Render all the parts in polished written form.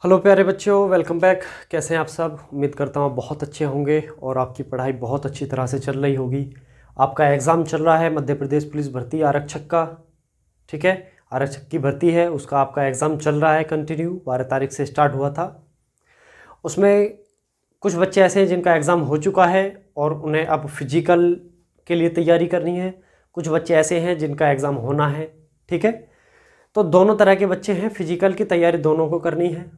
Hello प्यारे बच्चों, welcome back. कैसे हैं आप सब? उम्मीद करता हूँ बहुत अच्छे होंगे और आपकी पढ़ाई बहुत अच्छी तरह से चल रही होगी। आपका एग्ज़ाम चल रहा है मध्य प्रदेश पुलिस भर्ती आरक्षक का, ठीक है। आरक्षक की भर्ती है, उसका आपका एग्ज़ाम चल रहा है कंटिन्यू। 12 तारीख से स्टार्ट हुआ था। उसमें कुछ बच्चे ऐसे हैं जिनका एग्ज़ाम हो चुका है और उन्हें अब फिजिकल के लिए तैयारी करनी है। कुछ बच्चे ऐसे हैं जिनका एग्ज़ाम होना है, ठीक है। तो दोनों तरह के बच्चे हैं, फिजिकल की तैयारी दोनों को करनी है,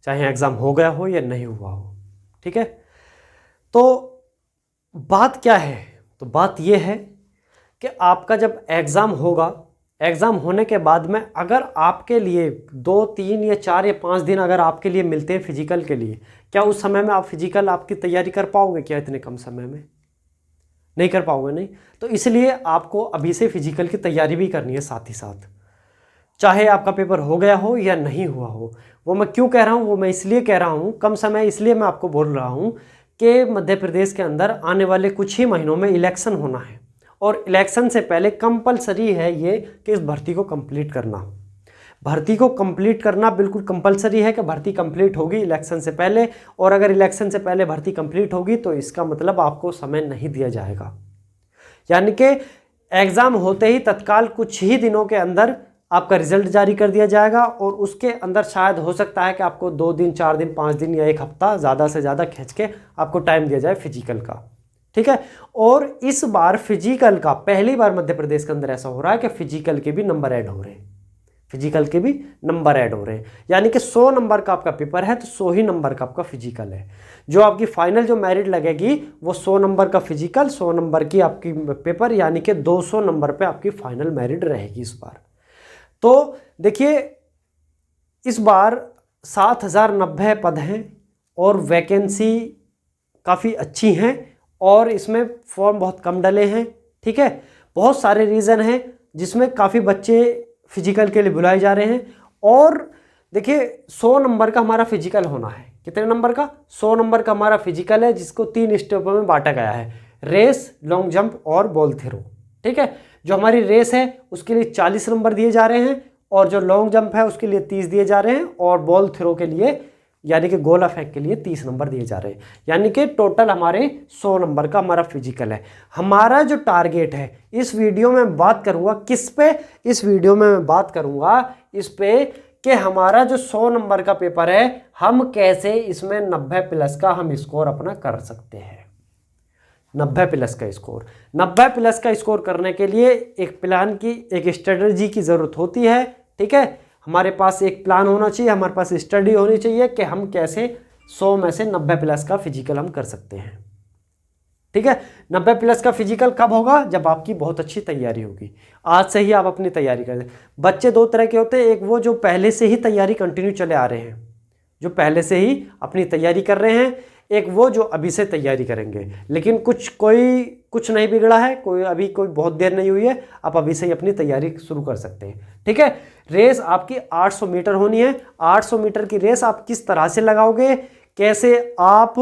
चाहे एग्ज़ाम हो गया हो या नहीं हुआ हो, ठीक है। तो बात क्या है? तो बात यह है कि आपका जब एग्ज़ाम होगा, एग्ज़ाम होने के बाद में अगर आपके लिए 2-3 या 4 या 5 दिन अगर आपके लिए मिलते हैं फिजिकल के लिए, क्या उस समय में आप फिजिकल आपकी तैयारी कर पाओगे? क्या इतने कम समय में नहीं कर पाओगे? नहीं। तो इसलिए आपको अभी से फिजिकल की तैयारी भी करनी है साथ ही साथ, चाहे आपका पेपर हो गया हो या नहीं हुआ हो। वो मैं क्यों कह रहा हूँ? वो मैं इसलिए कह रहा हूँ, कम समय इसलिए मैं आपको बोल रहा हूँ कि मध्य प्रदेश के अंदर आने वाले कुछ ही महीनों में इलेक्शन होना है और इलेक्शन से पहले कंपलसरी है ये कि इस भर्ती को कंप्लीट करना। भर्ती को कंप्लीट करना बिल्कुल कंपलसरी है कि भर्ती कंप्लीट होगी इलेक्शन से पहले, और अगर इलेक्शन से पहले भर्ती कंप्लीट होगी तो इसका मतलब आपको समय नहीं दिया जाएगा। यानी कि एग्ज़ाम होते ही तत्काल कुछ ही दिनों के अंदर आपका रिजल्ट जारी कर दिया जाएगा और उसके अंदर शायद हो सकता है कि आपको 2 दिन, 4 दिन, 5 दिन या 1 हफ्ता ज़्यादा से ज़्यादा खींच के आपको टाइम दिया जाए फिजिकल का, ठीक है। और इस बार फिजिकल का पहली बार मध्य प्रदेश के अंदर ऐसा हो रहा है कि फिजिकल के भी नंबर ऐड हो रहे हैं। फिजिकल के भी नंबर ऐड हो रहे हैं, यानी कि 100 नंबर का आपका पेपर है तो 100 ही नंबर का आपका फिजिकल है। जो आपकी फाइनल जो मेरिट लगेगी वो 100 नंबर का फिजिकल, 100 नंबर की आपकी पेपर, यानी कि 200 नंबर पे आपकी फाइनल मेरिट रहेगी इस बार। तो देखिए, इस बार 7090 पद हैं और वैकेंसी काफ़ी अच्छी हैं और इसमें फॉर्म बहुत कम डले हैं, ठीक है। बहुत सारे रीज़न हैं जिसमें काफ़ी बच्चे फिजिकल के लिए बुलाए जा रहे हैं। और देखिए, 100 नंबर का हमारा फिजिकल होना है। कितने नंबर का? 100 नंबर का हमारा फिजिकल है, जिसको 3 स्टेपों में बांटा गया है: रेस, लॉन्ग जंप और बॉल थ्रो, ठीक है। जो हमारी रेस है उसके लिए 40 नंबर दिए जा रहे हैं और जो लॉन्ग जंप है उसके लिए 30 दिए जा रहे हैं और बॉल थ्रो के लिए यानी कि गोला फेंक के लिए 30 नंबर दिए जा रहे हैं। यानी कि टोटल हमारे 100 नंबर का हमारा फिजिकल है। हमारा जो टारगेट है, इस वीडियो में बात करूंगा किस पे? इस वीडियो में मैं बात करूंगा इस पे कि हमारा जो 100 नंबर का पेपर है, हम कैसे इसमें 90 प्लस का हम स्कोर अपना कर सकते हैं। 90 प्लस का स्कोर, 90 प्लस का स्कोर करने के लिए एक प्लान की, एक स्ट्रेटजी की ज़रूरत होती है, ठीक है। हमारे पास एक प्लान होना चाहिए, हमारे पास स्टडी होनी चाहिए कि हम कैसे 100 में से 90 प्लस का फिजिकल हम कर सकते हैं, ठीक है। 90 प्लस का फिजिकल कब होगा? जब आपकी बहुत अच्छी तैयारी होगी। आज से ही आप अपनी तैयारी करें। बच्चे दो तरह के होते हैं, एक वो जो पहले से ही तैयारी कंटिन्यू चले आ रहे हैं, जो पहले से ही अपनी तैयारी कर रहे हैं, एक वो जो अभी से तैयारी करेंगे। लेकिन कुछ नहीं बिगड़ा है, अभी कोई बहुत देर नहीं हुई है, आप अभी से ही अपनी तैयारी शुरू कर सकते हैं, ठीक है। रेस आपकी 800 मीटर होनी है। 800 मीटर की रेस आप किस तरह से लगाओगे, कैसे आप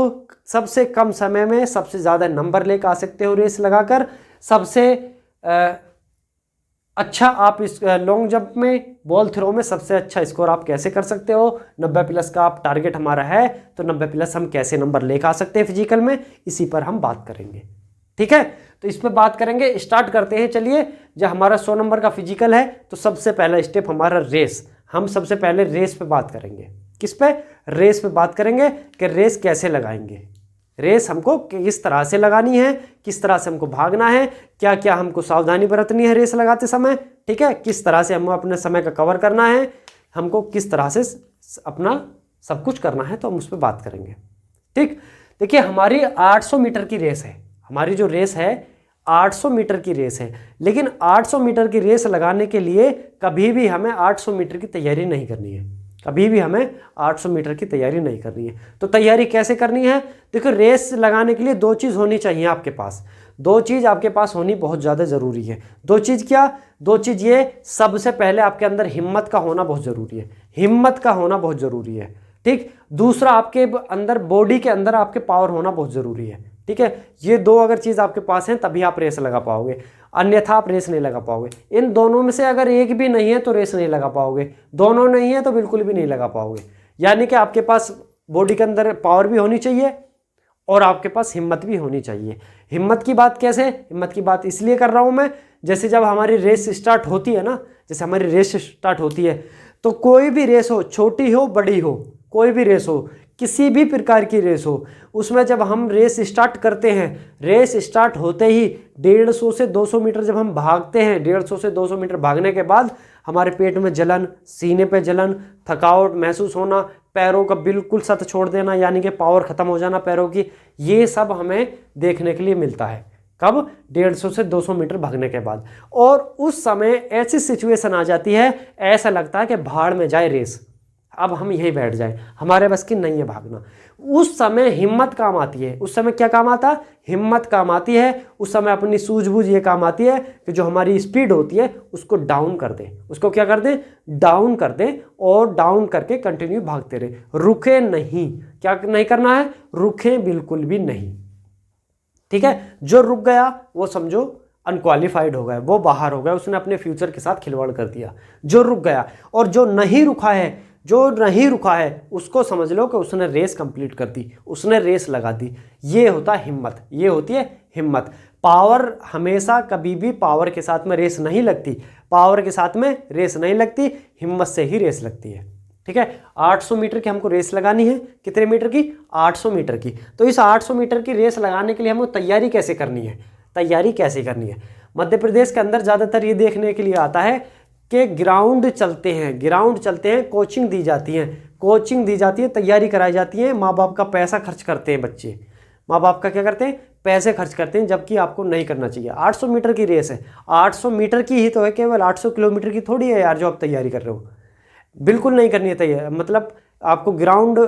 सबसे कम समय में सबसे ज़्यादा नंबर लेकर आ सकते हो रेस लगाकर, सबसे अच्छा आप इस लॉन्ग जंप में, बॉल थ्रो में सबसे अच्छा स्कोर आप कैसे कर सकते हो। 90 प्लस का आप टारगेट हमारा है, तो 90 प्लस हम कैसे नंबर लेकर आ सकते हैं फिजिकल में, इसी पर हम बात करेंगे, ठीक है। तो इस पर बात करेंगे, स्टार्ट करते हैं। चलिए, जब हमारा 100 नंबर का फिजिकल है तो सबसे पहला स्टेप हमारा रेस। हम सबसे पहले रेस पे बात करेंगे। किस पे? रेस पे बात करेंगे कि रेस कैसे लगाएंगे, रेस हमको किस तरह से लगानी है, किस तरह से हमको भागना है, क्या क्या हमको सावधानी बरतनी है रेस लगाते समय, ठीक है। किस तरह से हमें अपने समय का कवर करना है, हमको किस तरह से अपना सब कुछ करना है, तो हम उस पर बात करेंगे, ठीक। देखिए, हमारी 800 मीटर की रेस है। हमारी जो रेस है 800 मीटर की रेस है, लेकिन 800 मीटर की रेस लगाने के लिए कभी भी हमें 800 मीटर की तैयारी नहीं करनी है। कभी भी हमें 800 मीटर की तैयारी नहीं करनी है। तो तैयारी कैसे करनी है? देखो, रेस लगाने के लिए 2 चीज़ होनी चाहिए आपके पास। 2 चीज़ आपके पास होनी बहुत ज़्यादा ज़रूरी है। 2 चीज़ क्या? 2 चीज़ ये, सबसे पहले आपके अंदर हिम्मत का होना बहुत ज़रूरी है। हिम्मत का होना बहुत ज़रूरी है, ठीक। दूसरा, आपके अंदर बॉडी के अंदर आपके पावर होना बहुत ज़रूरी है, ठीक है। ये 2 अगर चीज़ आपके पास हैं तभी आप रेस लगा पाओगे, अन्यथा आप रेस नहीं लगा पाओगे। इन दोनों में से अगर एक भी नहीं है तो रेस नहीं लगा पाओगे, दोनों नहीं है तो बिल्कुल भी नहीं लगा पाओगे। यानी कि आपके पास बॉडी के अंदर पावर भी होनी चाहिए और आपके पास हिम्मत भी होनी चाहिए। हिम्मत की बात कैसे? हिम्मत की बात इसलिए कर रहा हूं मैं, जैसे जब हमारी रेस स्टार्ट होती है ना, जैसे हमारी रेस स्टार्ट होती है तो कोई भी रेस हो, छोटी हो बड़ी हो, कोई भी रेस हो, किसी भी प्रकार की रेस हो, उसमें जब हम रेस स्टार्ट करते हैं, रेस स्टार्ट होते ही 150 से 200 मीटर जब हम भागते हैं, 150 से 200 मीटर भागने के बाद हमारे पेट में जलन, सीने पे जलन, थकावट महसूस होना, पैरों का बिल्कुल सत छोड़ देना, यानी कि पावर खत्म हो जाना पैरों की, ये सब हमें देखने के लिए मिलता है। कब? 150 से 200 मीटर भागने के बाद। और उस समय ऐसी सिचुएशन आ जाती है, ऐसा लगता है कि भाड़ में जाए रेस, अब हम यहीं बैठ जाए, हमारे बस की नहीं है भागना। उस समय हिम्मत काम आती है। उस समय क्या काम आता? हिम्मत काम आती है। उस समय अपनी सूझबूझ ये काम आती है कि जो हमारी स्पीड होती है उसको डाउन कर दें। उसको क्या कर दें? डाउन कर दें, और डाउन करके कंटिन्यू भागते रहे, रुके नहीं। क्या नहीं करना है? रुके बिल्कुल भी नहीं। ठीक है? जो रुक गया वो समझो अनक्वालिफाइड हो गया, वो बाहर हो गया, उसने अपने फ्यूचर के साथ खिलवाड़ कर दिया। जो रुक गया, और जो नहीं रुका है, जो नहीं रुका है उसको समझ लो कि उसने रेस कंप्लीट कर दी, उसने रेस लगा दी। ये होता है हिम्मत, ये होती है हिम्मत। पावर हमेशा कभी भी पावर के साथ में रेस नहीं लगती, पावर के साथ में रेस नहीं लगती, हिम्मत से ही रेस लगती है। ठीक है? 800 मीटर की हमको रेस लगानी है। कितने मीटर की? 800 मीटर की। तो इस 800 मीटर की रेस लगाने के लिए हमको तैयारी कैसे करनी है? तैयारी कैसे करनी है? मध्य प्रदेश के अंदर ज़्यादातर ये देखने के लिए आता है कि ग्राउंड चलते हैं, ग्राउंड चलते हैं, कोचिंग दी जाती है, कोचिंग दी जाती है, तैयारी कराई जाती है, माँ बाप का पैसा खर्च करते हैं बच्चे, माँ बाप का क्या करते हैं? पैसे खर्च करते हैं, जबकि आपको नहीं करना चाहिए। 800 मीटर की रेस है, 800 मीटर की ही तो है, केवल 800 किलोमीटर की थोड़ी है यार जो आप तैयारी कर रहे हो। बिल्कुल नहीं करनी है तैयारी, मतलब आपको ग्राउंड,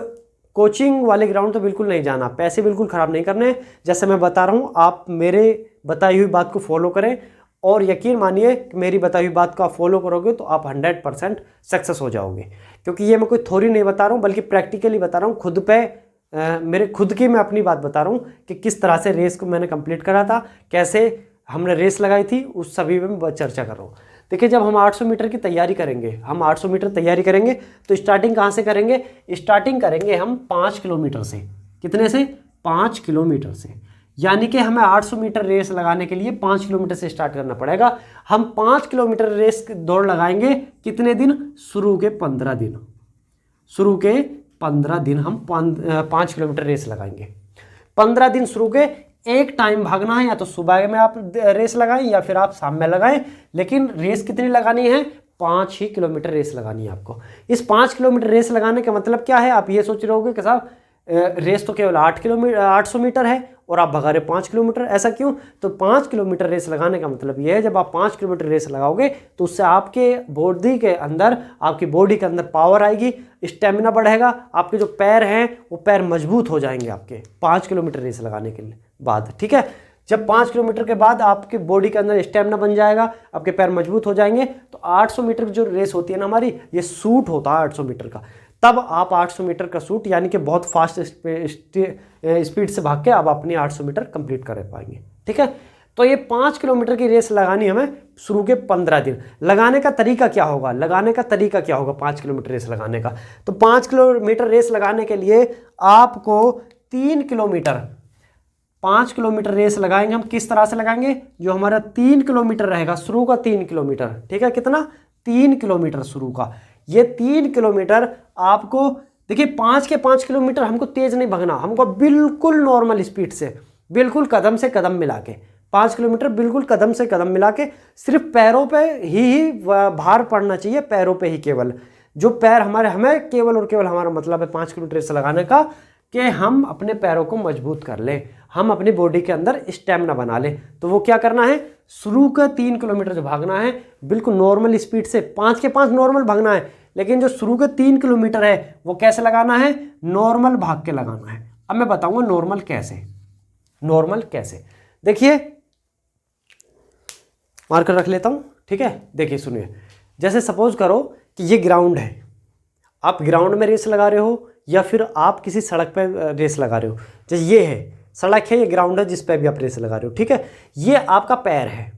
कोचिंग वाले ग्राउंड तो बिल्कुल नहीं जाना, पैसे बिल्कुल ख़राब नहीं करने। जैसे मैं बता रहा हूँ, आप मेरे बताई हुई बात को फॉलो करें, और यकीन मानिए कि मेरी बताई हुई बात को आप फॉलो करोगे तो आप 100% सक्सेस हो जाओगे। क्योंकि ये मैं कोई थ्योरी नहीं बता रहा हूँ, बल्कि प्रैक्टिकली बता रहा हूँ, खुद पे मेरे खुद की मैं अपनी बात बता रहा हूँ कि किस तरह से रेस को मैंने कंप्लीट करा था, कैसे हमने रेस लगाई थी, उस सभी में मैं चर्चा कर रहा हूँ। देखिए, जब हम 800 मीटर की तैयारी करेंगे, हम 800 मीटर तैयारी करेंगे तो स्टार्टिंग कहाँ से करेंगे? स्टार्टिंग करेंगे हम 5 किलोमीटर से। कितने से? 5 किलोमीटर से। यानी कि हमें 800 मीटर रेस लगाने के लिए 5 किलोमीटर से स्टार्ट करना पड़ेगा। हम 5 किलोमीटर रेस दौड़ लगाएंगे कितने दिन? शुरू के 15 दिन। शुरू के 15 दिन हम 5 किलोमीटर रेस लगाएंगे। 15 दिन शुरू के एक टाइम भागना है, या तो सुबह में आप रेस लगाएं या फिर आप शाम में लगाएं, लेकिन रेस कितनी लगानी है? 5 ही किलोमीटर रेस लगानी है आपको। इस 5 किलोमीटर रेस लगाने का मतलब क्या है? आप ये सोच रहे होगे कि साहब रेस तो केवल 800 मीटर है और आप भगा रहे 5 किलोमीटर, ऐसा क्यों? तो 5 किलोमीटर रेस लगाने का मतलब ये है, जब आप 5 किलोमीटर रेस लगाओगे तो उससे आपके बॉडी के अंदर, आपकी बॉडी के अंदर पावर आएगी, स्टेमिना बढ़ेगा, आपके जो पैर हैं वो पैर मजबूत हो जाएंगे आपके 5 किलोमीटर रेस लगाने के बाद। ठीक है? जब 5 किलोमीटर के बाद आपके बॉडी के अंदर स्टेमिना बन जाएगा, आपके पैर मजबूत हो जाएंगे, तो 800 मीटर की जो रेस होती है ना हमारी, ये सूट होता है 800 मीटर का। तब आप 800 मीटर का सूट, यानी कि बहुत फास्ट स्पीड से भाग के आप अपनी 800 मीटर कंप्लीट कर पाएंगे। ठीक है? तो ये 5 किलोमीटर की रेस लगानी हमें शुरू के 15 दिन। लगाने का तरीका क्या होगा? लगाने का तरीका क्या होगा 5 किलोमीटर रेस लगाने का? तो 5 किलोमीटर रेस लगाने के लिए आपको 3 किलोमीटर, 5 किलोमीटर रेस लगाएंगे हम। किस तरह से लगाएंगे? जो हमारा 3 किलोमीटर रहेगा शुरू का, 3 किलोमीटर, ठीक है? कितना? 3 किलोमीटर शुरू का। ये 3 किलोमीटर आपको, देखिए 5 के 5 किलोमीटर हमको तेज नहीं भागना, हमको बिल्कुल नॉर्मल स्पीड से, बिल्कुल कदम से कदम मिला के 5 किलोमीटर बिल्कुल कदम से कदम मिला के, सिर्फ पैरों पे ही भार पड़ना चाहिए, पैरों पे ही केवल। जो पैर हमारे, हमें केवल और केवल हमारा मतलब है 5 किलोमीटर रेस लगाने का कि हम अपने पैरों को मजबूत कर लें, हम अपनी बॉडी के अंदर स्टेमिना बना लें। तो वो क्या करना है? शुरू का 3 किलोमीटर जो भागना है बिल्कुल नॉर्मल स्पीड से, 5 के 5 नॉर्मल भागना है, लेकिन जो शुरू के 3 किलोमीटर है वो कैसे लगाना है? नॉर्मल भाग के लगाना है। अब मैं बताऊंगा नॉर्मल कैसे। नॉर्मल कैसे? देखिए, मार्कर रख लेता हूं, ठीक है? देखिए सुनिए, जैसे सपोज करो कि ये ग्राउंड है, आप ग्राउंड में रेस लगा रहे हो या फिर आप किसी सड़क पर रेस लगा रहे हो। जैसे ये है सड़क है, ये ग्राउंड है जिस पे भी आप रेस लगा रहे हो, ठीक है? ये आपका पैर है।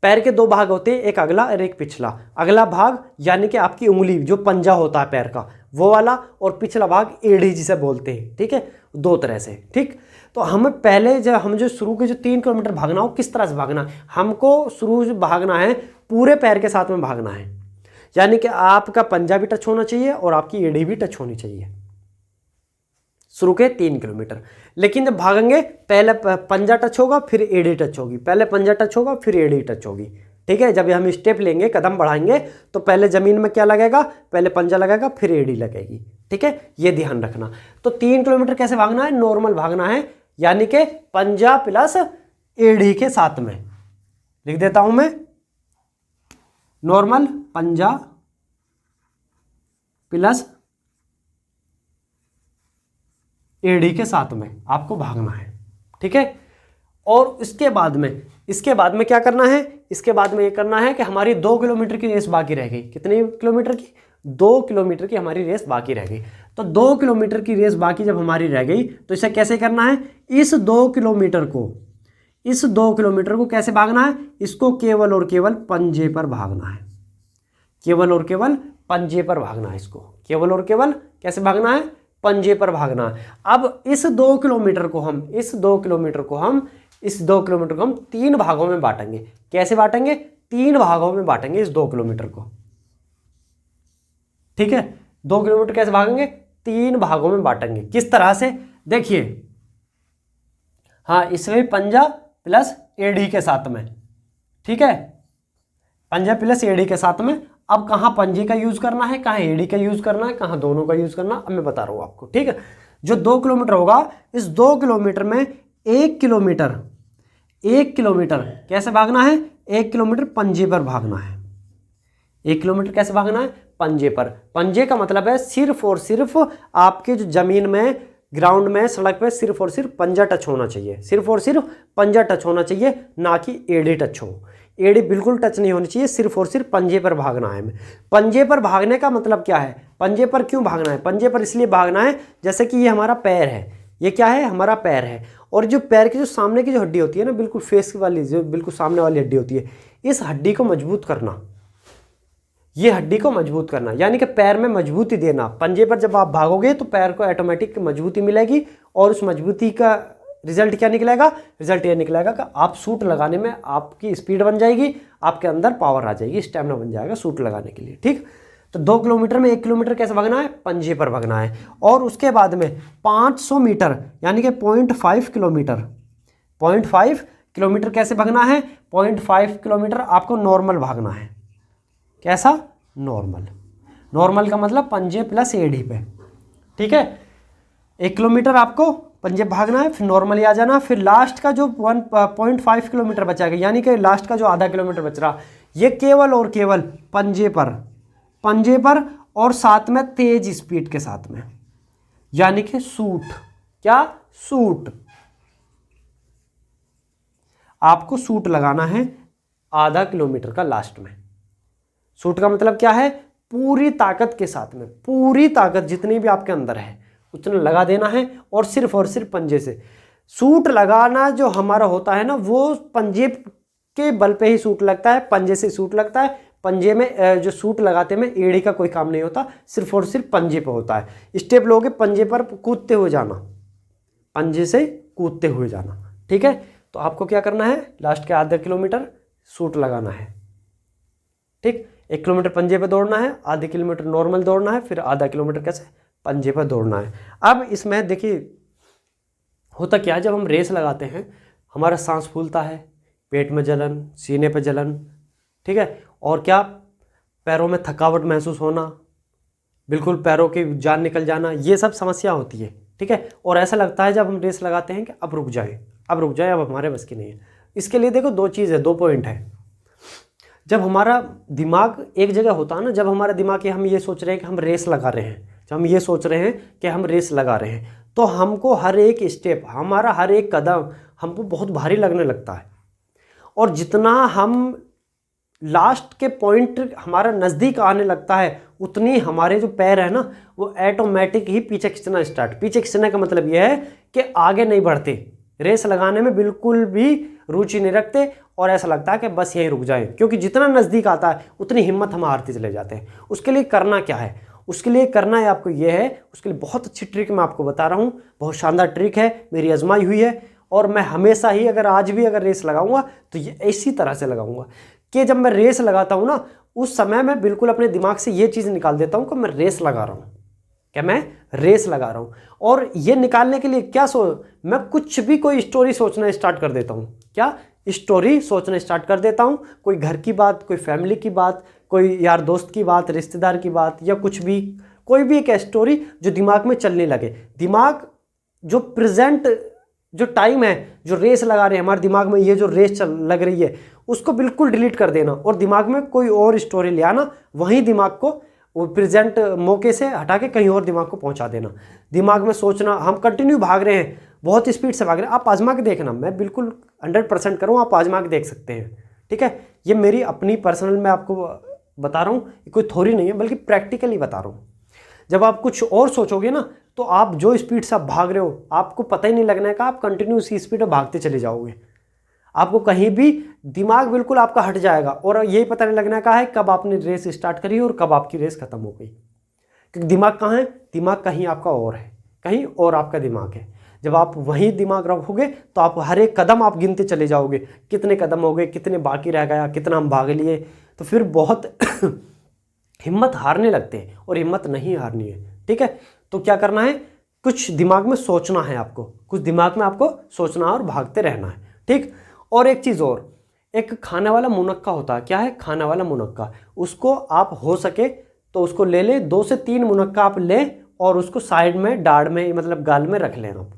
पैर के 2 भाग होते हैं, एक अगला और एक पिछला। अगला भाग यानी कि आपकी उंगली, जो पंजा होता है पैर का, वो वाला, और पिछला भाग एडी जिसे बोलते हैं, ठीक है, दो तरह से, ठीक। तो हमें पहले जब हम जो शुरू के जो 3 किलोमीटर भागना हो, किस तरह से भागना है, हमको शुरू से भागना है पूरे पैर के साथ में भागना है, यानी कि आपका पंजा भी टच होना चाहिए और आपकी एड़ी भी टच होनी चाहिए शुरू के 3 किलोमीटर। लेकिन जब भागेंगे पहले पंजा टच होगा फिर एड़ी टच होगी, पहले पंजा टच होगा फिर एड़ी टच होगी, ठीक है। जब हम स्टेप लेंगे, कदम बढ़ाएंगे, तो पहले जमीन में क्या लगेगा, पहले पंजा लगेगा फिर एड़ी लगेगी, ठीक है, ये ध्यान रखना। तो 3 किलोमीटर कैसे भागना है, नॉर्मल भागना है, यानी कि पंजा प्लस एड़ी के साथ में। लिख देता हूं मैं, नॉर्मल पंजा प्लस एड़ी के साथ में आपको भागना है, ठीक है। और इसके बाद में क्या करना है, इसके बाद में ये करना है कि हमारी 2 किलोमीटर की रेस बाकी रह गई। कितनी किलोमीटर की, 2 किलोमीटर की हमारी रेस बाकी रह गई। तो 2 किलोमीटर की रेस बाकी जब हमारी रह गई तो इसे कैसे करना है, इस 2 किलोमीटर को कैसे भागना है, इसको केवल और केवल पंजे पर भागना है, केवल और केवल पंजे पर भागना है, इसको केवल और केवल कैसे भागना है, पंजे पर भागना है। अब इस 2 किलोमीटर को हम 3 भागों में बांटेंगे। कैसे बांटेंगे, 3 भागों में बांटेंगे इस 2 किलोमीटर को, ठीक है। 2 किलोमीटर कैसे भागेंगे, 3 भागों में बांटेंगे। किस तरह से, देखिए, हाँ, इसमें पंजा प्लस एड़ी के साथ में, ठीक है, पंजा प्लस एड़ी के साथ में। अब कहाँ पंजे का यूज करना है, कहाँ एड़ी का यूज करना है, कहाँ दोनों का यूज करना है, अब मैं बता रहा हूं आपको, ठीक है। जो 2 किलोमीटर होगा, इस 2 किलोमीटर में 1 किलोमीटर कैसे भागना है, 1 किलोमीटर पंजे पर भागना है। 1 किलोमीटर कैसे भागना है, पंजे पर। पंजे का मतलब है सिर्फ और सिर्फ आपके जो जमीन में, ग्राउंड में, सड़क पे सिर्फ और सिर्फ पंजा टच होना चाहिए, सिर्फ और सिर्फ पंजा टच होना चाहिए, ना कि एड़ी टच हो। एड़ी बिल्कुल टच नहीं होनी चाहिए, सिर्फ और सिर्फ पंजे पर भागना है हमें। पंजे पर भागने का मतलब क्या है, पंजे पर क्यों भागना है, पंजे पर इसलिए भागना है जैसे कि ये हमारा पैर है, ये क्या है, हमारा पैर है, और जो पैर की जो सामने की जो हड्डी होती है ना, बिल्कुल फेस वाली, जो बिल्कुल सामने वाली हड्डी होती है, इस हड्डी को मजबूत करना, ये हड्डी को मजबूत करना, यानी कि पैर में मजबूती देना। पंजे पर जब आप भागोगे तो पैर को ऑटोमेटिक मजबूती मिलेगी, और उस मजबूती का रिजल्ट क्या निकलेगा, रिजल्ट ये निकलेगा कि आप सूट लगाने में आपकी स्पीड बन जाएगी, आपके अंदर पावर आ जाएगी, स्टेमिना बन जाएगा सूट लगाने के लिए, ठीक। तो 2 किलोमीटर में 1 किलोमीटर कैसे भागना है, पंजे पर भागना है। और उसके बाद में 500 मीटर यानी कि 0.5 किलोमीटर कैसे भागना है, 0.5 किलोमीटर आपको नॉर्मल भागना है। कैसा, नॉर्मल का मतलब पंजे प्लस एड़ी पे, ठीक है। 1 किलोमीटर आपको पंजे भागना है, फिर नॉर्मली आ जाना, फिर लास्ट का जो 1.5 किलोमीटर बचाएगा, यानी कि लास्ट का जो आधा किलोमीटर बच रहा, ये केवल और केवल पंजे पर और साथ में तेज स्पीड के साथ में, यानी कि सूट। क्या, सूट, आपको सूट लगाना है आधा किलोमीटर का लास्ट में। सूट का मतलब क्या है, पूरी ताकत के साथ में, पूरी ताकत जितनी भी आपके अंदर है उतना लगा देना है, और सिर्फ पंजे से। सूट लगाना जो हमारा होता है ना, वो पंजे के बल पे ही सूट लगता है, पंजे से सूट लगता है। पंजे में जो सूट लगाते में एड़ी का कोई काम नहीं होता, सिर्फ और सिर्फ पंजे पे होता है। स्टेप लोगे, पंजे पर कूदते हुए जाना, पंजे से कूदते हुए जाना, ठीक है। तो आपको क्या करना है, लास्ट के आधा किलोमीटर सूट लगाना है, ठीक। 1 किलोमीटर पंजे पे दौड़ना है, आधे किलोमीटर नॉर्मल दौड़ना है, फिर आधा किलोमीटर कैसे, पंजे पर दौड़ना है। अब इसमें देखिए होता क्या है, जब हम रेस लगाते हैं हमारा सांस फूलता है, पेट में जलन, सीने पे जलन, ठीक है, और क्या, पैरों में थकावट महसूस होना, बिल्कुल पैरों की जान निकल जाना, ये सब समस्या होती है, ठीक है। और ऐसा लगता है जब हम रेस लगाते हैं कि अब रुक जाए, अब हमारे बस की नहीं है। इसके लिए देखो 2 चीज़ है, 2 पॉइंट है। जब हमारा दिमाग एक जगह होता है ना, जब हमारा दिमाग हम ये सोच रहे हैं कि हम रेस लगा रहे हैं, जब हम ये सोच रहे हैं कि हम रेस लगा रहे हैं, तो हमको हर एक स्टेप, हमारा हर एक कदम हमको बहुत भारी लगने लगता है। और जितना हम लास्ट के पॉइंट हमारा नज़दीक आने लगता है, उतनी हमारे जो पैर है ना, वो ऑटोमेटिक ही पीछे खींचना पीछे खींचने का मतलब ये है कि आगे नहीं बढ़ते, रेस लगाने में बिल्कुल भी रुचि नहीं रखते, और ऐसा लगता है कि बस यहीं रुक जाए, क्योंकि जितना नज़दीक आता है उतनी हिम्मत हम हारते चले जाते हैं। उसके लिए करना क्या है, उसके लिए करना है आपको ये है, उसके लिए बहुत अच्छी ट्रिक मैं आपको बता रहा हूँ, बहुत शानदार ट्रिक है, मेरी आजमाई हुई है और मैं हमेशा ही अगर आज भी अगर रेस लगाऊंगा तो ये इसी तरह से लगाऊंगा कि जब मैं रेस लगाता हूँ ना उस समय मैं बिल्कुल अपने दिमाग से ये चीज़ निकाल देता हूँ कि मैं रेस लगा रहा हूँ, क्या मैं रेस लगा रहा हूँ। और ये निकालने के लिए क्या मैं कुछ भी कोई स्टोरी सोचना स्टार्ट कर देता हूँ, क्या स्टोरी सोचना स्टार्ट कर देता हूँ, कोई घर की बात, कोई फैमिली की बात, कोई यार दोस्त की बात, रिश्तेदार की बात, या कुछ भी, कोई भी एक स्टोरी जो दिमाग में चलने लगे। दिमाग जो प्रेजेंट जो टाइम है, जो रेस लगा रहे हैं हमारे दिमाग में, ये जो रेस लग रही है उसको बिल्कुल डिलीट कर देना और दिमाग में कोई और स्टोरी ले आना, वहीं दिमाग को वो प्रेजेंट मौके से हटा के कहीं और दिमाग को पहुंचा देना। दिमाग में सोचना, हम कंटिन्यू भाग रहे हैं, बहुत स्पीड से भाग रहे हैं, आप आजमा के देखना, मैं बिल्कुल 100% करूँ, आप आजमा के देख सकते हैं, ठीक है। ये मेरी अपनी पर्सनल मैं आपको बता रहा हूँ, कोई थ्योरी नहीं है बल्कि प्रैक्टिकली बता रहा हूँ। जब आप कुछ और सोचोगे ना तो आप जो स्पीड से आप भाग रहे हो आपको पता ही नहीं लगना है कि आप कंटिन्यू उसी स्पीड में भागते चले जाओगे, आपको कहीं भी दिमाग बिल्कुल आपका हट जाएगा और यही पता नहीं लगना का है कब आपने रेस स्टार्ट करी और कब आपकी रेस खत्म हो गई। क्योंकि दिमाग कहाँ है, दिमाग कहीं आपका और है, कहीं और आपका दिमाग है। जब आप वहीं दिमाग रखोगे तो आप हर एक कदम आप गिनते चले जाओगे, कितने कदम हो गए, कितने बाकी रह गया, कितना हम भाग लिए, तो फिर बहुत हिम्मत हारने लगते हैं और हिम्मत नहीं हारनी है, ठीक है। तो क्या करना है, कुछ दिमाग में सोचना है आपको, कुछ दिमाग में आपको सोचना है और भागते रहना है, ठीक। और एक चीज़ और, एक खाने वाला मुनक्का होता है, क्या है, खाने वाला मुनक्का, उसको आप हो सके तो उसको ले ले, 2 से 3 मुनक्का आप ले और उसको साइड में दाढ़ में मतलब गाल में रख लें आप।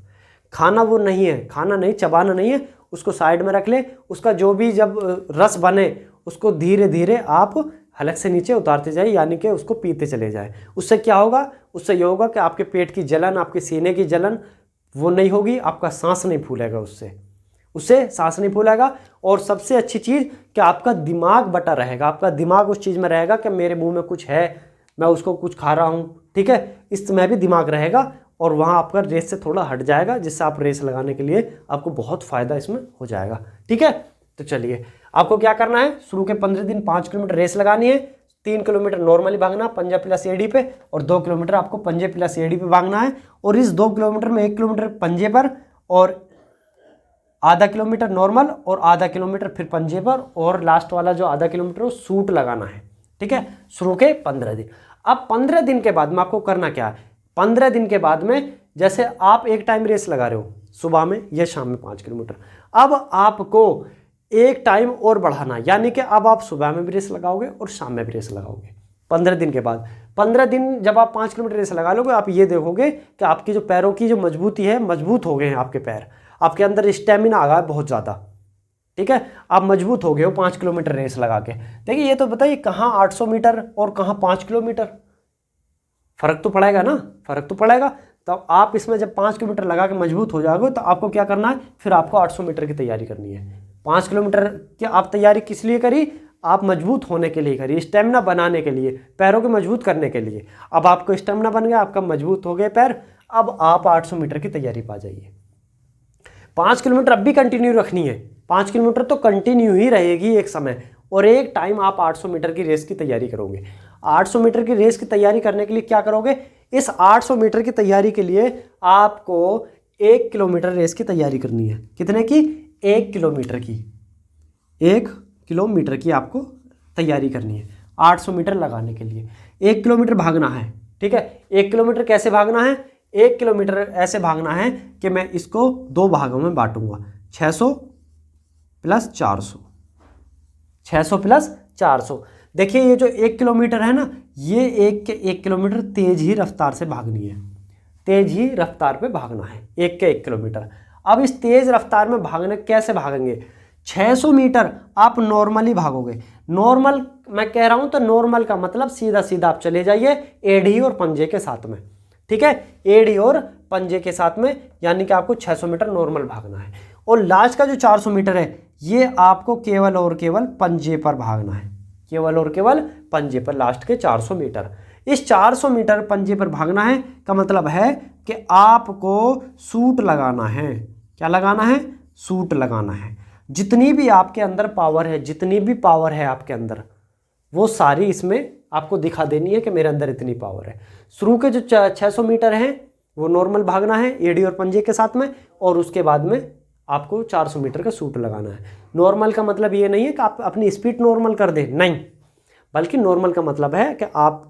खाना वो नहीं है, खाना नहीं, चबाना नहीं है, उसको साइड में रख ले, उसका जो भी जब रस बने उसको धीरे धीरे आप हलक से नीचे उतारते जाए, यानी कि उसको पीते चले जाए। उससे क्या होगा, उससे ये होगा कि आपके पेट की जलन, आपके सीने की जलन वो नहीं होगी, आपका सांस नहीं फूलेगा, उससे सांस नहीं फूलेगा। और सबसे अच्छी चीज़ कि आपका दिमाग बटा रहेगा, आपका दिमाग उस चीज़ में रहेगा कि मेरे मुंह में कुछ है, मैं उसको कुछ खा रहा हूँ, ठीक है, इसमें भी दिमाग रहेगा और वहाँ आपका रेस से थोड़ा हट जाएगा, जिससे आप रेस लगाने के लिए आपको बहुत फ़ायदा इसमें हो जाएगा, ठीक है। तो चलिए आपको क्या करना है, शुरू के 15 दिन 5 किलोमीटर रेस लगानी है, 3 किलोमीटर नॉर्मली भागना पंजा प्लस एडी पे और 2 किलोमीटर आपको पंजे प्लस एडी पे भागना है। और इस 2 किलोमीटर में 1 किलोमीटर पंजे पर और आधा किलोमीटर नॉर्मल और आधा किलोमीटर फिर पंजे पर, और लास्ट वाला जो आधा किलोमीटर वो सूट लगाना है, ठीक है, शुरू के 15 दिन। अब 15 दिन के बाद में आपको करना क्या है, 15 दिन के बाद में जैसे आप एक टाइम रेस लगा रहे हो सुबह में या शाम में 5 किलोमीटर, अब आपको एक टाइम और बढ़ाना, यानी कि अब आप सुबह में भी रेस लगाओगे और शाम में भी रेस लगाओगे 15 दिन के बाद। 15 दिन जब आप 5 किलोमीटर रेस लगा लोगे, आप ये देखोगे कि आपकी जो पैरों की जो मजबूती है, मजबूत हो गए हैं आपके पैर, आपके अंदर स्टेमिना आ गया है बहुत ज़्यादा, ठीक है, आप मजबूत हो गए हो 5 किलोमीटर रेस लगा के। देखिए ये तो बताइए कहाँ 800 मीटर और कहाँ 5 किलोमीटर, फ़र्क तो पड़ेगा ना, फ़र्क तो पड़ेगा। तो आप इसमें जब 5 किलोमीटर लगा के मजबूत हो जाओगे तो आपको क्या करना है, फिर आपको 800 मीटर की तैयारी करनी है। 5 किलोमीटर की आप तैयारी किस लिए करी, आप मजबूत होने के लिए करी, स्टेमिना बनाने के लिए, पैरों को मजबूत करने के लिए। अब आपको स्टेमिना बन गया, आपका मजबूत हो गए पैर, अब आप 800 मीटर की तैयारी पा जाइए। 5 किलोमीटर अब भी कंटिन्यू रखनी है, 5 किलोमीटर तो कंटिन्यू ही रहेगी एक समय, और एक टाइम आप 800 मीटर की रेस की तैयारी करोगे। 800 मीटर की रेस की तैयारी करने के लिए क्या करोगे, इस 800 मीटर की तैयारी के लिए आपको 1 किलोमीटर रेस की तैयारी करनी है। कितने की, 1 किलोमीटर की, 1 किलोमीटर की आपको तैयारी करनी है 800 मीटर लगाने के लिए। 1 किलोमीटर भागना है, ठीक है। 1 किलोमीटर कैसे भागना है, 1 किलोमीटर ऐसे भागना है कि मैं इसको 2 भागों में बांटूंगा, 600 प्लस 400, 600 प्लस 400। देखिए ये जो 1 किलोमीटर है ना, ये 1 किलोमीटर तेज ही रफ्तार से भागनी है, तेज ही रफ्तार पे भागना है 1 किलोमीटर। अब इस तेज रफ्तार में भागने कैसे भागेंगे, 600 मीटर आप नॉर्मली भागोगे। नॉर्मल मैं कह रहा हूं तो नॉर्मल का मतलब सीधा सीधा आप चले जाइए एड़ी और पंजे के साथ में, ठीक है, एड़ी और पंजे के साथ में, यानी कि आपको 600 मीटर नॉर्मल भागना है। और लास्ट का जो 400 मीटर है ये आपको केवल और केवल पंजे पर भागना है, केवल और केवल पंजे पर, लास्ट के 400 मीटर। इस 400 मीटर पंजे पर भागना है का मतलब है कि आपको सूट लगाना है। क्या लगाना है, सूट लगाना है। जितनी भी आपके अंदर पावर है, जितनी भी पावर है आपके अंदर, वो सारी इसमें आपको दिखा देनी है कि मेरे अंदर इतनी पावर है। शुरू के जो 600 मीटर हैं वो नॉर्मल भागना है एड़ी और पंजे के साथ में, और उसके बाद में आपको 400 मीटर का सूट लगाना है। नॉर्मल का मतलब ये नहीं है कि आप अपनी स्पीड नॉर्मल कर दें, नहीं, बल्कि नॉर्मल का मतलब है कि आप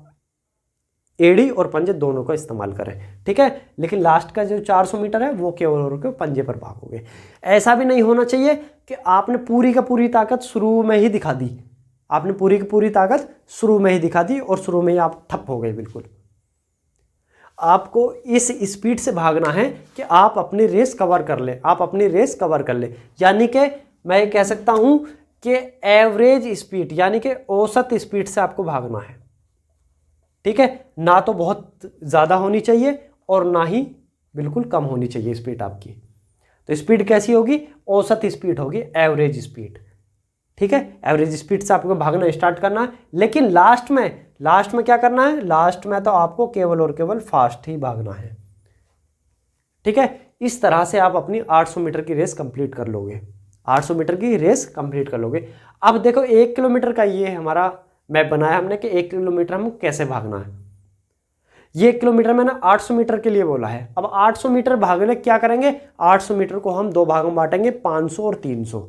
एड़ी और पंजे दोनों का इस्तेमाल करें, ठीक है। लेकिन लास्ट का जो 400 मीटर है वो केवल और केवल पंजे पर भागोगे। ऐसा भी नहीं होना चाहिए कि आपने पूरी का पूरी ताकत शुरू में ही दिखा दी, आपने पूरी की पूरी ताकत शुरू में ही दिखा दी और शुरू में ही आप ठप हो गए बिल्कुल। आपको इस स्पीड से भागना है कि आप अपनी रेस कवर कर ले, आप अपनी रेस कवर कर ले। यानी कि मैं ये कह सकता हूं कि एवरेज स्पीड यानी कि औसत स्पीड से आपको भागना है, ठीक है। ना तो बहुत ज़्यादा होनी चाहिए और ना ही बिल्कुल कम होनी चाहिए स्पीड आपकी। तो स्पीड कैसी होगी? औसत स्पीड होगी, एवरेज स्पीड, ठीक है। एवरेज स्पीड से आपको भागना स्टार्ट करना है। लेकिन लास्ट में क्या करना है? लास्ट में तो आपको केवल और केवल फास्ट ही भागना है, ठीक है। इस तरह से आप अपनी 800 मीटर की रेस कंप्लीट कर लोगे, 800 मीटर की रेस कंप्लीट कर लोगे। अब देखो 1 किलोमीटर का ये हमारा मैप बनाया हमने कि 1 किलोमीटर हमको कैसे भागना है। ये 1 किलोमीटर मैंने 800 मीटर के लिए बोला है। अब 800 मीटर भागने क्या करेंगे? 800 मीटर को हम दो भागों में बांटेंगे, 500 और 300,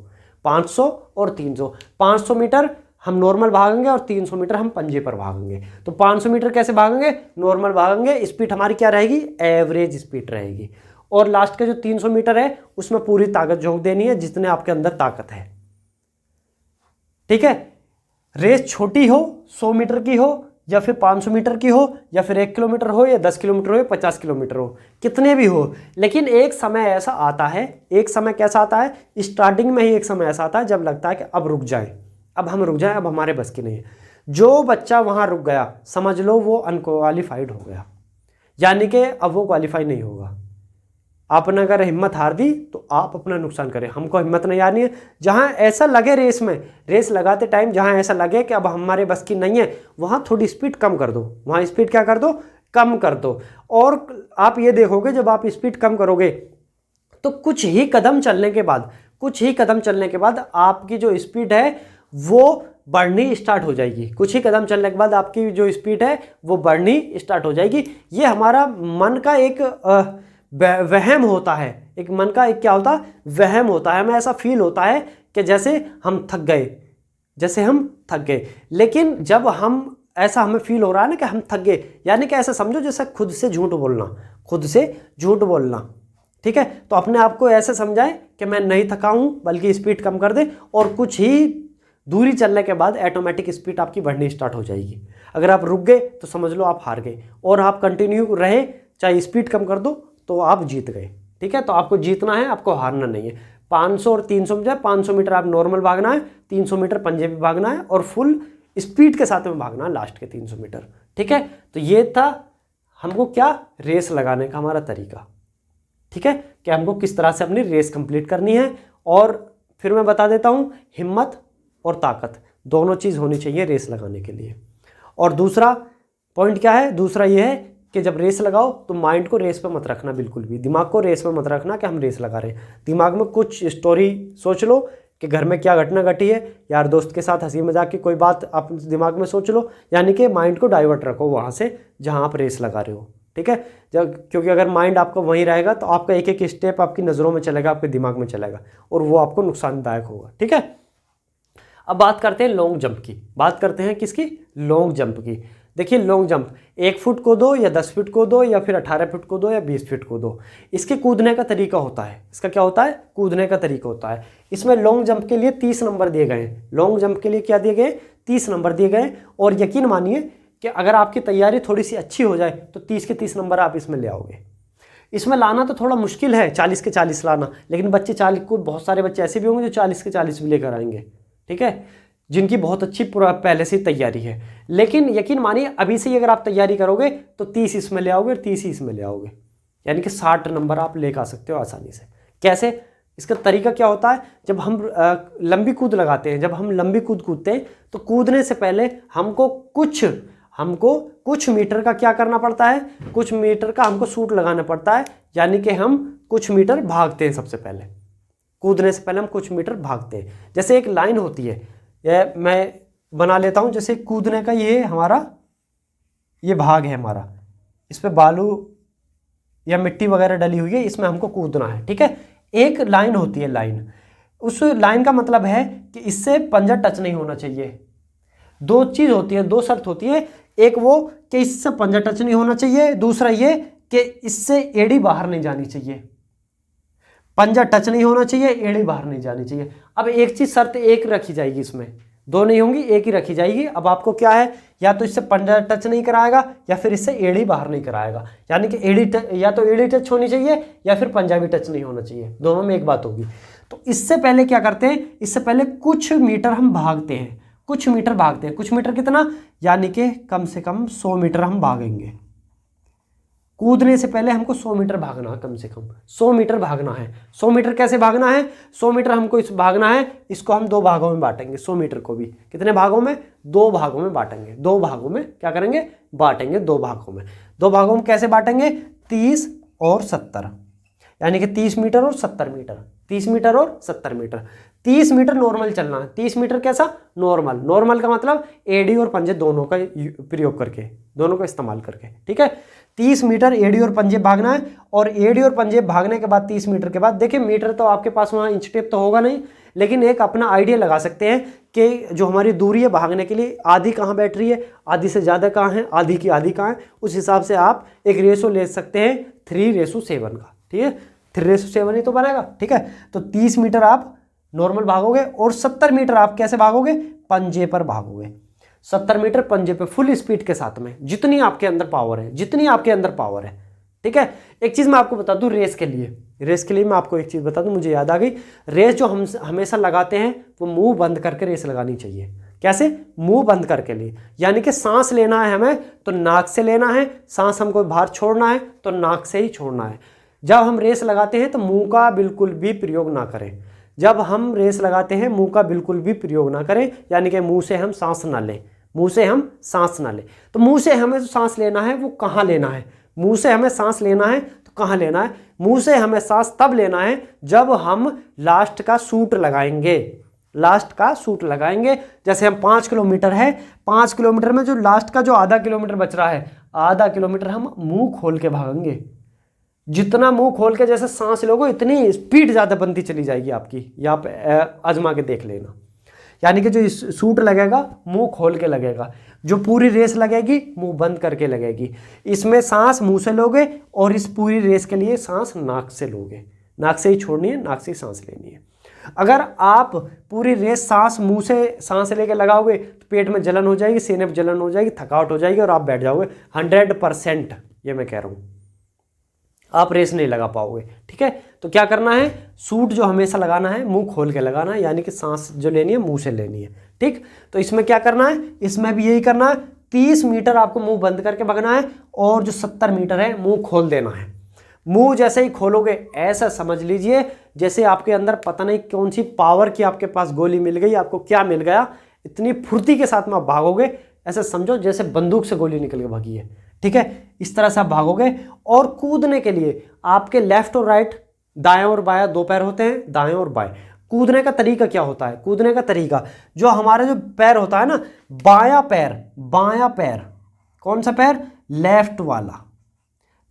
500 और 300। 500 मीटर हम नॉर्मल भागेंगे और 300 मीटर हम पंजे पर भागेंगे। तो 500 मीटर कैसे भागेंगे? नॉर्मल भागेंगे, स्पीड हमारी क्या रहेगी? एवरेज स्पीड रहेगी। और लास्ट का जो 300 मीटर है उसमें पूरी ताकत झोंक देनी है जितने आपके अंदर ताकत है, ठीक है। रेस छोटी हो, 100 मीटर की हो या फिर 500 मीटर की हो या फिर 1 किलोमीटर हो या 10 किलोमीटर हो या 50 किलोमीटर हो, कितने भी हो, लेकिन एक समय ऐसा आता है, एक समय कैसा आता है? स्टार्टिंग में ही एक समय ऐसा आता है जब लगता है कि अब रुक जाए, अब हम रुक जाएं, अब हमारे बस की नहीं है। जो बच्चा वहाँ रुक गया समझ लो वो अनक्वालिफाइड हो गया, यानी कि अब वो क्वालिफाई नहीं होगा। आपने अगर हिम्मत हार दी तो आप अपना नुकसान करें, हमको हिम्मत नहीं हारनी है। जहाँ ऐसा लगे रेस में, रेस लगाते टाइम जहाँ ऐसा लगे कि अब हमारे बस की नहीं है, वहाँ थोड़ी स्पीड कम कर दो, वहाँ स्पीड क्या कर दो? कम कर दो। और आप ये देखोगे जब आप स्पीड कम करोगे तो कुछ ही कदम चलने के बाद आपकी जो स्पीड है वो बढ़नी स्टार्ट हो जाएगी। कुछ ही कदम चलने के बाद आपकी जो स्पीड है वो बढ़नी स्टार्ट हो जाएगी। ये हमारा मन का एक वहम होता है, एक मन का एक क्या होता है? वहम होता है। हमें ऐसा फील होता है कि जैसे हम थक गए, लेकिन जब हम ऐसा हमें फील हो रहा है ना कि हम थक गए, यानी कि ऐसा समझो जैसे खुद से झूठ बोलना, ठीक है। तो अपने आप को ऐसे समझाएं कि मैं नहीं थका हूं, बल्कि स्पीड कम कर दे, और कुछ ही दूरी चलने के बाद ऑटोमेटिक स्पीड आपकी बढ़नी स्टार्ट हो जाएगी। अगर आप रुक गए तो समझ लो आप हार गए, और आप कंटिन्यू रहे, चाहे स्पीड कम कर दो तो आप जीत गए, ठीक है। तो आपको जीतना है, आपको हारना नहीं है। 500 और 300 में जाए, 500 मीटर आप नॉर्मल भागना है, 300 मीटर पंजे पे भागना है, और फुल स्पीड के साथ में भागना है लास्ट के 300 मीटर, ठीक है। तो ये था हमको क्या? रेस लगाने का हमारा तरीका, ठीक है, कि हमको किस तरह से अपनी रेस कंप्लीट करनी है। और फिर मैं बता देता हूँ, हिम्मत और ताकत दोनों चीज़ होनी चाहिए रेस लगाने के लिए। और दूसरा पॉइंट क्या है? दूसरा ये है कि जब रेस लगाओ तो माइंड को रेस पे मत रखना, बिल्कुल भी दिमाग को रेस पे मत रखना कि हम रेस लगा रहे हैं। दिमाग में कुछ स्टोरी सोच लो कि घर में क्या घटना घटी है, यार दोस्त के साथ हंसी मजाक की कोई बात आप दिमाग में सोच लो, यानी कि माइंड को डाइवर्ट रखो वहाँ से जहाँ आप रेस लगा रहे हो, ठीक है। क्योंकि अगर माइंड आपका वहीं रहेगा तो आपका एक एक स्टेप आपकी नज़रों में चलेगा, आपके दिमाग में चलेगा, और वो आपको नुकसानदायक होगा, ठीक है। अब बात करते हैं लॉन्ग जंप की। बात करते हैं किसकी? लॉन्ग जंप की। देखिए लॉन्ग जंप 1 फुट को दो या 10 फीट को दो या फिर 18 फीट को दो या 20 फीट को दो, इसके कूदने का तरीका होता है। इसका क्या होता है? कूदने का तरीका होता है। इसमें लॉन्ग जंप के लिए 30 नंबर दिए गए हैं। लॉन्ग जंप के लिए क्या दिए गए? 30 नंबर दिए गए। और यकीन मानिए कि अगर आपकी तैयारी थोड़ी सी अच्छी हो जाए तो 30 के 30 नंबर आप इसमें ले आओगे। इसमें लाना तो थोड़ा मुश्किल है, 40 के 40 लाना, लेकिन बच्चे 40 को, बहुत सारे बच्चे ऐसे भी होंगे जो 40 के 40 भी लेकर आएंगे, ठीक है, जिनकी बहुत अच्छी पूरा पहले से तैयारी है। लेकिन यकीन मानिए अभी से ही अगर आप तैयारी करोगे तो 30 इसमें ले आओगे और 30 ही इसमें ले आओगे, यानी कि 60 नंबर आप लेकर आ सकते हो आसानी से। कैसे? इसका तरीका क्या होता है? जब हम लंबी कूद लगाते हैं, जब हम लंबी कूद कूदते हैं तो कूदने से पहले हमको कुछ मीटर का क्या करना पड़ता है? कुछ मीटर का हमको सूट लगाना पड़ता है, यानी कि हम कुछ मीटर भागते हैं। सबसे पहले कूदने से पहले हम कुछ मीटर भागते हैं। जैसे एक लाइन होती है, मैं बना लेता हूँ। जैसे कूदने का ये हमारा ये भाग है हमारा, इस पे बालू या मिट्टी वगैरह डली हुई है, इसमें हमको कूदना है। ठीक है, एक लाइन होती है लाइन, उस लाइन का मतलब है कि इससे पंजा टच नहीं होना चाहिए। दो चीज होती है, दो शर्त होती है, एक वो कि इससे पंजा टच नहीं होना चाहिए, दूसरा ये कि इससे एड़ी बाहर नहीं जानी चाहिए। पंजा टच नहीं होना चाहिए, एड़ी बाहर नहीं जानी चाहिए। अब एक चीज शर्त एक रखी जाएगी, इसमें दो नहीं होंगी, एक ही रखी जाएगी। अब आपको क्या है, या तो इससे पंजा टच नहीं कराएगा या फिर इससे एड़ी बाहर नहीं कराएगा। यानी कि एड़ी या तो एड़ी टच होनी चाहिए या फिर पंजा भी टच नहीं होना चाहिए, दोनों में एक बात होगी। तो इससे पहले क्या करते हैं, इससे पहले कुछ मीटर हम भागते हैं, कुछ मीटर भागते हैं। कुछ मीटर कितना, यानी कि कम से कम 100 मीटर हम भागेंगे। कूदने से पहले हमको 100 मीटर भागना है, कम से कम 100 मीटर भागना है। 100 मीटर कैसे भागना है, 100 मीटर हमको इस भागना है, इसको हम दो भागों में बांटेंगे। 100 मीटर को भी कितने भागों में, दो भागों में बांटेंगे। दो भागों में क्या करेंगे, बांटेंगे दो भागों में। दो भागों में कैसे बांटेंगे, 30 और 70, यानी कि 30 मीटर और 70 मीटर, 30 मीटर और 70 मीटर। 30 मीटर नॉर्मल चलना है। 30 मीटर कैसा, नॉर्मल। नॉर्मल का मतलब एडी और पंजे दोनों का प्रयोग करके, दोनों का इस्तेमाल करके। ठीक है, 30 मीटर एडी और पंजे भागना है। और एडी और पंजे भागने के बाद 30 मीटर के बाद, देखिए मीटर तो आपके पास वहाँ इंच टेप तो होगा नहीं, लेकिन एक अपना आइडिया लगा सकते हैं कि जो हमारी दूरी है भागने के लिए, आधी कहाँ बैठ रही है, आधी से ज़्यादा कहाँ है, आधी की आधी कहाँ है, उस हिसाब से आप एक रेशो ले सकते हैं 3:7 का। ठीक है, 3:7 ही तो बनेगा। ठीक है, तो 30 मीटर आप नॉर्मल भागोगे और 70 मीटर आप कैसे भागोगे, पंजे पर भागोगे। 70 मीटर पंजे पे फुल स्पीड के साथ में, जितनी आपके अंदर पावर है, जितनी आपके अंदर पावर है। ठीक है, एक चीज़ मैं आपको बता दूं, रेस के लिए मैं आपको एक चीज़ बता दूं, मुझे याद आ गई। रेस जो हम हमेशा लगाते हैं वो मुंह बंद करके रेस लगानी चाहिए। कैसे, मुंह बंद करके लिए, यानी कि सांस लेना है हमें तो नाक से लेना है, सांस हमको बाहर छोड़ना है तो नाक से ही छोड़ना है। जब हम रेस लगाते हैं तो मुंह का बिल्कुल भी प्रयोग ना करें। जब हम रेस लगाते हैं मुंह का बिल्कुल भी प्रयोग ना करें, यानी कि मुंह से हम सांस ना लें, मुंह से हम सांस ना लें। तो मुंह से हमें जो सांस लेना है वो कहाँ लेना है, मुंह से हमें सांस लेना है तो कहाँ लेना है, मुंह से हमें सांस तब लेना है जब हम लास्ट का सूट लगाएंगे। लास्ट का सूट लगाएंगे, जैसे हम 5 किलोमीटर है, 5 किलोमीटर में जो लास्ट का जो आधा किलोमीटर बच रहा है, आधा किलोमीटर हम मुंह खोल के भागेंगे। जितना मुंह खोल के जैसे सांस लोगे इतनी स्पीड ज़्यादा बनती चली जाएगी आपकी। यहाँ पे आजमा के देख लेना। यानी कि जो सूट लगेगा मुंह खोल के लगेगा, जो पूरी रेस लगेगी मुंह बंद करके लगेगी। इसमें सांस मुंह से लोगे और इस पूरी रेस के लिए सांस नाक से लोगे, नाक से ही छोड़नी है, नाक से ही सांस लेनी है। अगर आप पूरी रेस सांस मुंह से सांस लेके लगाओगे तो पेट में जलन हो जाएगी, सीने में जलन हो जाएगी, थकावट हो जाएगी और आप बैठ जाओगे। 100% ये मैं कह रहा हूँ, आप रेस नहीं लगा पाओगे। ठीक है, तो क्या करना है, सूट जो हमेशा लगाना है मुंह खोल के लगाना है, यानी कि सांस जो लेनी है मुंह से लेनी है। ठीक, तो इसमें क्या करना है, इसमें भी यही करना है। 30 मीटर आपको मुंह बंद करके भागना है और जो 70 मीटर है मुंह खोल देना है। मुंह जैसे ही खोलोगे ऐसा समझ लीजिए जैसे आपके अंदर पता नहीं कौन सी पावर की आपके पास गोली मिल गई, आपको क्या मिल गया, इतनी फुर्ती के साथ में आप भागोगे, ऐसा समझो जैसे बंदूक से गोली निकल के भागी है। ठीक है, इस तरह से आप भागोगे। और कूदने के लिए आपके लेफ्ट और राइट, दाएं और बायां दो पैर होते हैं, दाएं और बाएं। कूदने का तरीका क्या होता है, कूदने का तरीका जो हमारा जो पैर होता है ना, बायां पैर, कौन सा पैर, लेफ्ट वाला,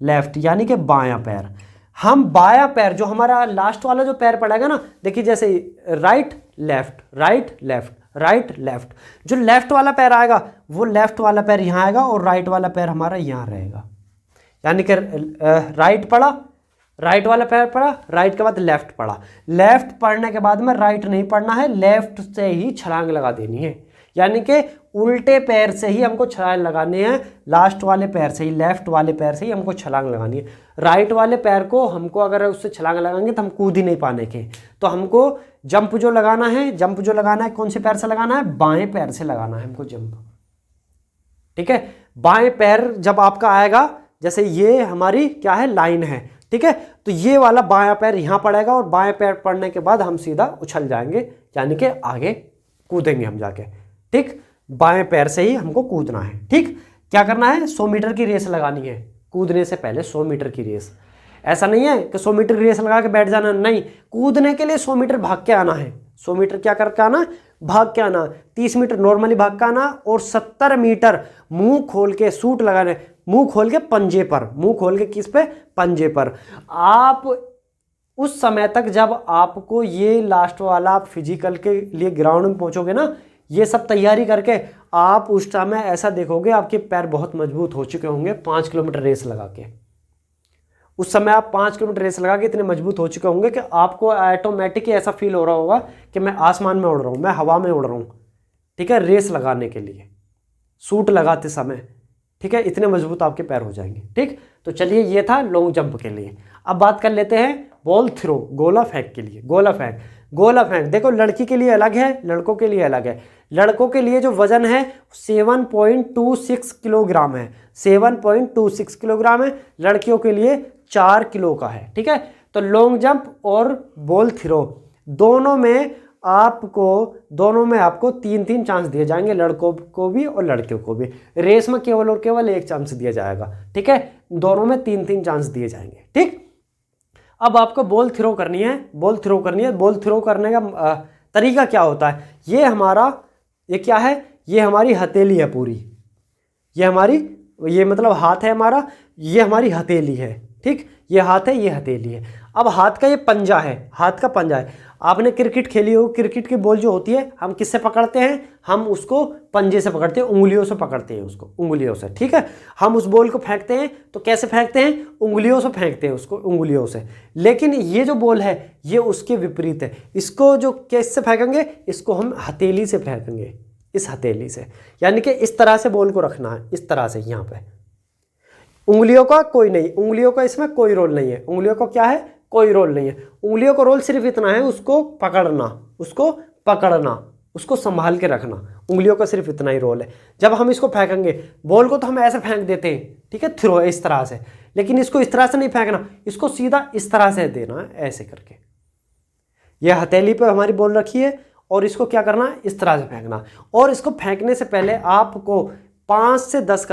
लेफ्ट यानी कि बायां पैर। हम बायां पैर जो हमारा लास्ट वाला जो पैर पड़ेगा ना, देखिए जैसे right left, right left, right left, जो लेफ्ट वाला पैर आएगा वो लेफ्ट वाला पैर यहाँ आएगा और राइट वाला पैर हमारा यहाँ रहेगा। यानी कि राइट पड़ा, राइट वाला पैर पड़ा, राइट के बाद लेफ्ट पड़ा, लेफ्ट पढ़ने के बाद में राइट नहीं पढ़ना है, लेफ्ट से ही छलांग लगा देनी है। यानी कि उल्टे पैर से ही हमको छलांग लगानी है, लास्ट वाले पैर से ही, लेफ्ट वाले पैर से ही हमको छलांग लगानी है। राइट वाले पैर को हमको अगर उससे छलांग लगाएंगे तो हम कूद ही नहीं पाने के, तो हमको जंप जो लगाना है, जंप जो लगाना है कौन से पैर से लगाना है, बाएं पैर से लगाना है हमको जंप। ठीक है, बाएं पैर जब आपका आएगा, जैसे ये हमारी क्या है, लाइन है। ठीक है, तो ये वाला बायां पैर यहाँ पड़ेगा और बाएं पैर पड़ने के बाद हम सीधा उछल जाएंगे, यानी कि आगे कूदेंगे हम जाके। ठीक, बाएं पैर से ही हमको कूदना है। ठीक, क्या करना है, 100 मीटर की रेस लगानी है, कूदने से पहले 100 मीटर की रेस। ऐसा नहीं है कि 100 मीटर की रेस लगा के बैठ जाना, नहीं, कूदने के लिए 100 मीटर भाग के आना है। 100 मीटर क्या करके आना, भाग के आना, 30 मीटर नॉर्मली भाग के आना और 70 मीटर मुंह खोल के सूट लगाने, मुंह खोल के पंजे पर, मुंह खोल के किस पे, पंजे पर। आप उस समय तक जब आपको ये लास्ट वाला आप फिजिकल के लिए ग्राउंड में पहुंचोगे ना, ये सब तैयारी करके, आप उस समय ऐसा देखोगे आपके पैर बहुत मजबूत हो चुके होंगे 5 किलोमीटर रेस लगा के। उस समय आप 5 किलोमीटर रेस लगा के इतने मजबूत हो चुके होंगे कि आपको ऑटोमेटिक ऐसा फील हो रहा होगा कि मैं आसमान में उड़ रहा हूँ, मैं हवा में उड़ रहा हूँ, ठीक है, रेस लगाने के लिए, सूट लगाते समय, ठीक है, इतने मजबूत आपके पैर हो जाएंगे। ठीक, तो चलिए ये था लॉन्ग जंप के लिए। अब बात कर लेते हैं बॉल थ्रो, गोला फेंक के लिए। गोला फेंक, गोला फेंक देखो लड़की के लिए अलग है, लड़कों के लिए अलग है। लड़कों के लिए जो वजन है 7.26 किलोग्राम है, 7.26 किलोग्राम है। लड़कियों के लिए 4 किलो का है। ठीक है, तो लॉन्ग जंप और बॉल थ्रो दोनों में आपको 3-3 चांस दिए जाएंगे, लड़कों को भी और लड़कियों को भी। रेस में केवल और केवल 1 चांस दिया जाएगा। ठीक है, दोनों में 3-3 चांस दिए जाएंगे। ठीक, अब आपको बॉल थ्रो करनी है, बॉल थ्रो करनी है। बॉल थ्रो करने का तरीका क्या होता है, ये क्या है, ये हमारी हथेली है पूरी, ये मतलब हाथ है हमारा, ये हमारी हथेली है। ठीक, ये हाथ है, ये हथेली है। अब हाथ का ये पंजा है, हाथ का पंजा है। आपने क्रिकेट खेली हो, क्रिकेट की बॉल जो होती है हम किससे पकड़ते हैं, हम उसको पंजे से पकड़ते हैं, उंगलियों से पकड़ते हैं उसको, उंगलियों से। ठीक है, हम उस बॉल को फेंकते हैं तो कैसे फेंकते हैं, उंगलियों से फेंकते हैं उसको, उंगलियों से। लेकिन ये जो बॉल है ये उसके विपरीत है, इसको जो कैसे फेंकेंगे, इसको हम हथेली से फेंकेंगे, इस हथेली से, यानी कि इस तरह से बॉल को रखना है, इस तरह से। यहाँ पे उंगलियों का कोई नहीं, उंगलियों का इसमें कोई रोल नहीं है, उंगलियों का क्या है, कोई रोल नहीं है। उंगलियों का रोल सिर्फ इतना है, उसको पकड़ना, उसको संभाल के रखना, उंगलियों का सिर्फ इतना ही रोल है। जब हम इसको फेंकेंगे, बॉल को तो हम ऐसे फेंक देते हैं, ठीक है, थ्रो है इस तरह से, लेकिन इसको इस तरह से नहीं फेंकना, इसको सीधा इस तरह से देना है, ऐसे करके। यह हथेली पे हमारी बॉल रखी है और इसको क्या करना है, इस तरह से फेंकना। और इसको फेंकने से पहले आपको 5 से 10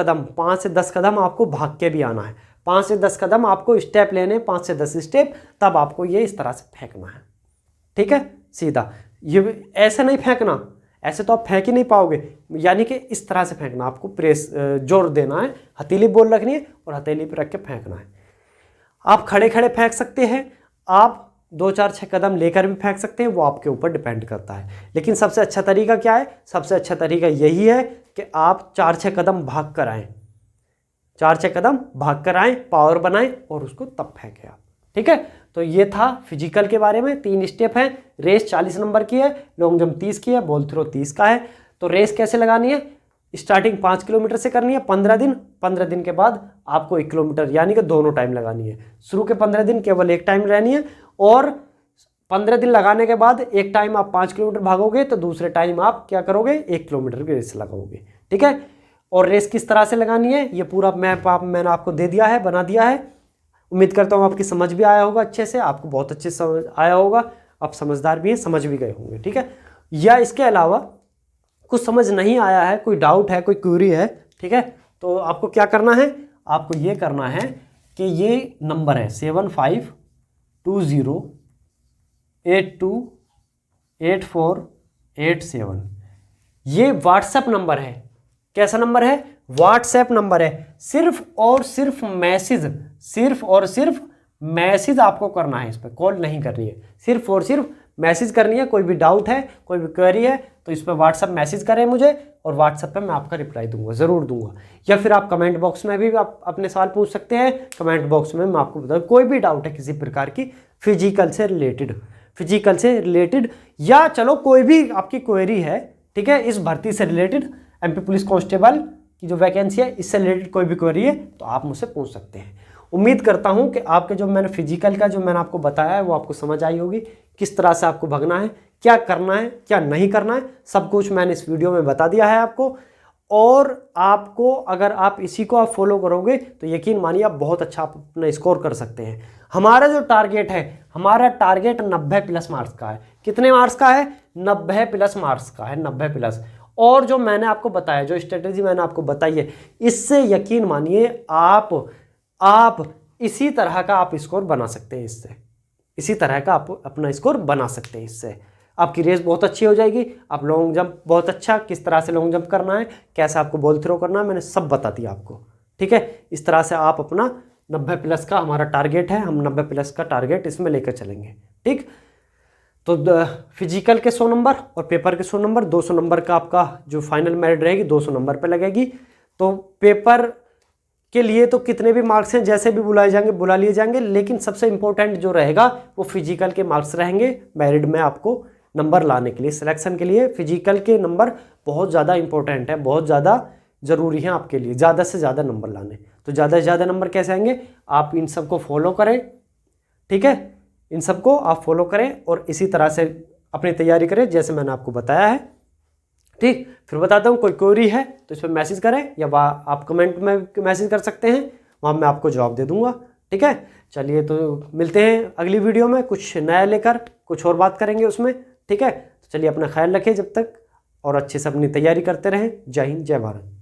कदम आपको भाग के भी आना है, 5 से 10 कदम आपको स्टेप लेने, 5 से 10 स्टेप, तब आपको ये इस तरह से फेंकना है। ठीक है, सीधा, ये ऐसे नहीं फेंकना, ऐसे तो आप फेंक ही नहीं पाओगे, यानी कि इस तरह से फेंकना, आपको प्रेस जोर देना है, हथेली बॉल रखनी है और हथेली पर रख के फेंकना है। आप खड़े खड़े फेंक सकते हैं, आप 2, 4, 6 कदम लेकर भी फेंक सकते हैं, वो आपके ऊपर डिपेंड करता है। लेकिन सबसे अच्छा तरीका क्या है, सबसे अच्छा तरीका यही है कि आप 4-6 कदम भाग कर आएँ, 4-6 कदम भाग कर आएँ, पावर बनाएं और उसको तब फेंकें आप। ठीक है, तो ये था फिजिकल के बारे में। 3 स्टेप हैं, रेस 40 नंबर की है, लॉन्ग जंप 30 की है, बॉल थ्रो 30 का है। तो रेस कैसे लगानी है, स्टार्टिंग 5 किलोमीटर से करनी है, 15 दिन, 15 दिन के बाद आपको 1 किलोमीटर, यानी कि दोनों टाइम लगानी है। शुरू के 15 दिन केवल एक टाइम रहनी है, और 15 दिन लगाने के बाद एक टाइम आप 5 किलोमीटर भागोगे तो दूसरे टाइम आप क्या करोगे, 1 किलोमीटर की रेस लगाओगे। ठीक है, और रेस किस तरह से लगानी है ये पूरा मैप मैंने आपको दे दिया है, बना दिया है। उम्मीद करता हूँ आपकी समझ भी आया होगा अच्छे से, आपको बहुत अच्छे से समझ आया होगा, आप समझदार भी हैं, समझ भी गए होंगे। ठीक है, या इसके अलावा कुछ समझ नहीं आया है, कोई डाउट है, कोई क्वेरी है, ठीक है, तो आपको क्या करना है, आपको ये करना है कि ये नंबर है 7520828487, ये व्हाट्सएप नंबर है। कैसा नंबर है, व्हाट्सएप नंबर है। सिर्फ और सिर्फ मैसेज आपको करना है, इस पर कॉल नहीं करनी है, सिर्फ और सिर्फ मैसेज करनी है। कोई भी डाउट है, कोई भी क्वेरी है तो इस पर व्हाट्सएप मैसेज करें मुझे, और व्हाट्सएप पे मैं आपका रिप्लाई दूंगा, ज़रूर दूंगा। या फिर आप कमेंट बॉक्स में भी आप अपने सवाल पूछ सकते हैं, कमेंट बॉक्स में मैं आपको बताऊँ। कोई भी डाउट है किसी प्रकार की फिजिकल से रिलेटेड या चलो कोई भी आपकी क्वेरी है, ठीक है, इस भर्ती से रिलेटेड, एमपी पुलिस कांस्टेबल की जो वैकेंसी है इससे रिलेटेड कोई भी क्वेरी है तो आप मुझसे पूछ सकते हैं। उम्मीद करता हूं कि आपके जो मैंने फिजिकल का जो मैंने आपको बताया है वो आपको समझ आई होगी, किस तरह से आपको भागना है, क्या करना है, क्या नहीं करना है, सब कुछ मैंने इस वीडियो में बता दिया है आपको। और आपको अगर आप इसी को आप फॉलो करोगे तो यकीन मानिए आप बहुत अच्छा अपना स्कोर कर सकते हैं। हमारा जो टारगेट है, हमारा टारगेट 90+ मार्क्स का है। कितने मार्क्स का है, 90+ मार्क्स का है, 90+। और जो मैंने आपको बताया, जो स्ट्रेटेजी मैंने आपको बताई है, इससे यकीन मानिए आप इसी तरह का आप स्कोर बना सकते हैं, इससे इसी तरह का आप अपना स्कोर बना सकते हैं इससे। आपकी रेस बहुत अच्छी हो जाएगी। आप लॉन्ग जंप बहुत अच्छा, किस तरह से लॉन्ग जंप करना है, कैसे आपको बॉल थ्रो करना है, मैंने सब बता दिया आपको। ठीक है, इस तरह से आप अपना 90+ का हमारा टारगेट है, हम 90+ का टारगेट इसमें लेकर चलेंगे। ठीक, तो फिजिकल के 100 नंबर और पेपर के 100 नंबर, 200 नंबर का आपका जो फाइनल मेरिट रहेगी 200 नंबर पे लगेगी। तो पेपर के लिए तो कितने भी मार्क्स हैं, जैसे भी बुलाए जाएंगे बुला लिए जाएंगे, लेकिन सबसे इंपॉर्टेंट जो रहेगा वो फिजिकल के मार्क्स रहेंगे मेरिट में आपको नंबर लाने के लिए, सिलेक्शन के लिए फिजिकल के नंबर बहुत ज़्यादा इंपॉर्टेंट है, बहुत ज़्यादा ज़रूरी है आपके लिए, ज़्यादा से ज़्यादा नंबर लाने। तो ज़्यादा से ज़्यादा नंबर कैसे आएंगे, आप इन सबको फॉलो करें। ठीक है, इन सबको आप फॉलो करें और इसी तरह से अपनी तैयारी करें जैसे मैंने आपको बताया है। ठीक, फिर बताता हूँ, कोई क्वेरी है तो इस पर मैसेज करें या आप कमेंट में मैसेज कर सकते हैं, वहाँ मैं आपको जवाब दे दूंगा। ठीक है, चलिए तो मिलते हैं अगली वीडियो में कुछ नया लेकर, कुछ और बात करेंगे उसमें। ठीक है, तो चलिए अपना ख्याल रखें जब तक, और अच्छे से अपनी तैयारी करते रहें। जय हिंद, जय भारत।